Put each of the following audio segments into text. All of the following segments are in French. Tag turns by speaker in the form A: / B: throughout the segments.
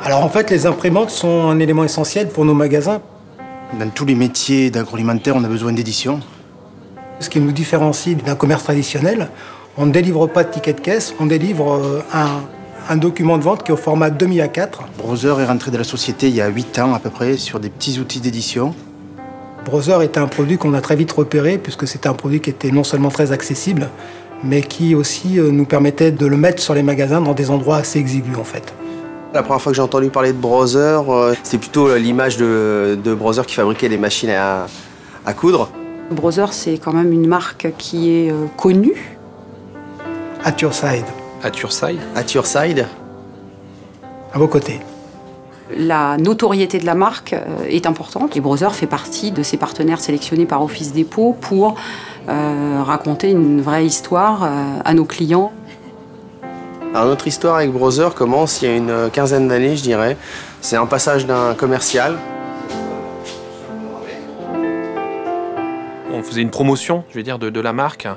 A: Alors en fait, les imprimantes sont un élément essentiel pour nos magasins.
B: Dans tous les métiers d'agroalimentaire, on a besoin d'édition.
A: Ce qui nous différencie d'un commerce traditionnel, on ne délivre pas de ticket de caisse, on délivre un document de vente qui est au format 2,4 A4.
B: Brother est rentré dans la société il y a 8 ans à peu près sur des petits outils d'édition.
A: Brother était un produit qu'on a très vite repéré puisque c'était un produit qui était non seulement très accessible, mais qui aussi nous permettait de le mettre sur les magasins dans des endroits assez exigus en fait.
C: La première fois que j'ai entendu parler de Brother, c'est plutôt l'image de Brother qui fabriquait des machines à coudre.
D: Brother, c'est quand même une marque qui est connue.
A: At your side.
E: At your side.
C: At your side.
A: À vos côtés.
D: La notoriété de la marque est importante et Brother fait partie de ces partenaires sélectionnés par Office Dépôt pour raconter une vraie histoire à nos clients.
C: Alors, notre histoire avec Brother commence il y a une quinzaine d'années, je dirais. C'est un passage d'un commercial.
E: On faisait une promotion, je vais dire, de la marque.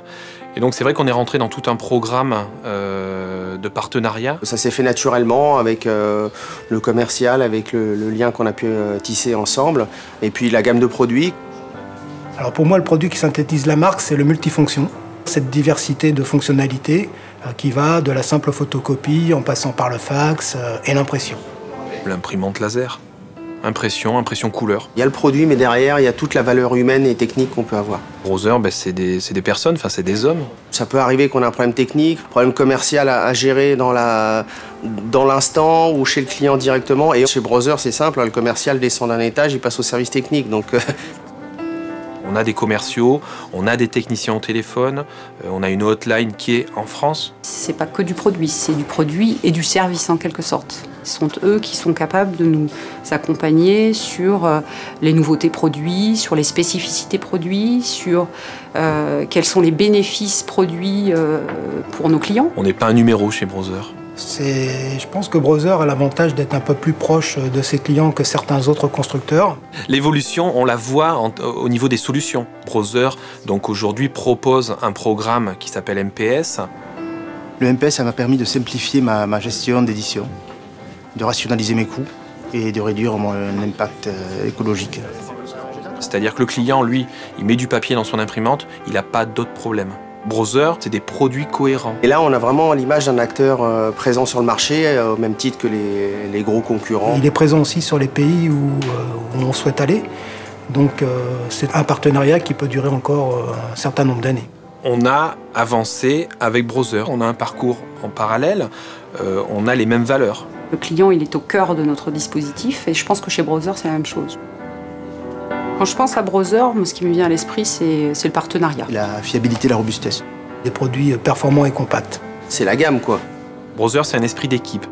E: Et donc c'est vrai qu'on est rentré dans tout un programme de partenariat.
C: Ça s'est fait naturellement avec le commercial, avec le lien qu'on a pu tisser ensemble. Et puis la gamme de produits.
A: Alors pour moi, le produit qui synthétise la marque, c'est le multifonction. Cette diversité de fonctionnalités qui va de la simple photocopie en passant par le fax et l'impression.
E: L'imprimante laser. Impression couleur.
C: Il y a le produit, mais derrière, il y a toute la valeur humaine et technique qu'on peut avoir.
E: Brother, c'est des personnes, enfin c'est des hommes.
C: Ça peut arriver qu'on ait un problème technique, un problème commercial à gérer dans l'instant ou chez le client directement. Et chez Brother, c'est simple, le commercial descend d'un étage, il passe au service technique. Donc,
E: on a des commerciaux, on a des techniciens au téléphone, on a une hotline qui est en France.
D: C'est pas que du produit, c'est du produit et du service en quelque sorte. Ce sont eux qui sont capables de nous accompagner sur les nouveautés produits, sur les spécificités produits, sur quels sont les bénéfices produits pour nos clients.
E: On n'est pas un numéro chez Brother.
A: Je pense que Brother a l'avantage d'être un peu plus proche de ses clients que certains autres constructeurs.
E: L'évolution, on la voit au niveau des solutions. Brother, donc aujourd'hui, propose un programme qui s'appelle MPS.
B: Le MPS, ça m'a permis de simplifier ma gestion d'édition, de rationaliser mes coûts et de réduire mon impact écologique.
E: C'est-à-dire que le client, lui, il met du papier dans son imprimante, il n'a pas d'autres problèmes. Brother, c'est des produits cohérents.
C: Et là, on a vraiment l'image d'un acteur présent sur le marché, au même titre que les gros concurrents.
A: Il est présent aussi sur les pays où on souhaite aller. Donc, c'est un partenariat qui peut durer encore un certain nombre d'années.
E: On a avancé avec Brother, on a un parcours en parallèle, on a les mêmes valeurs.
D: Le client, il est au cœur de notre dispositif et je pense que chez Brother, c'est la même chose. Quand je pense à Brother, ce qui me vient à l'esprit, c'est le partenariat.
B: La fiabilité, la robustesse.
A: Des produits performants et compacts.
C: C'est la gamme, quoi.
E: Brother, c'est un esprit d'équipe.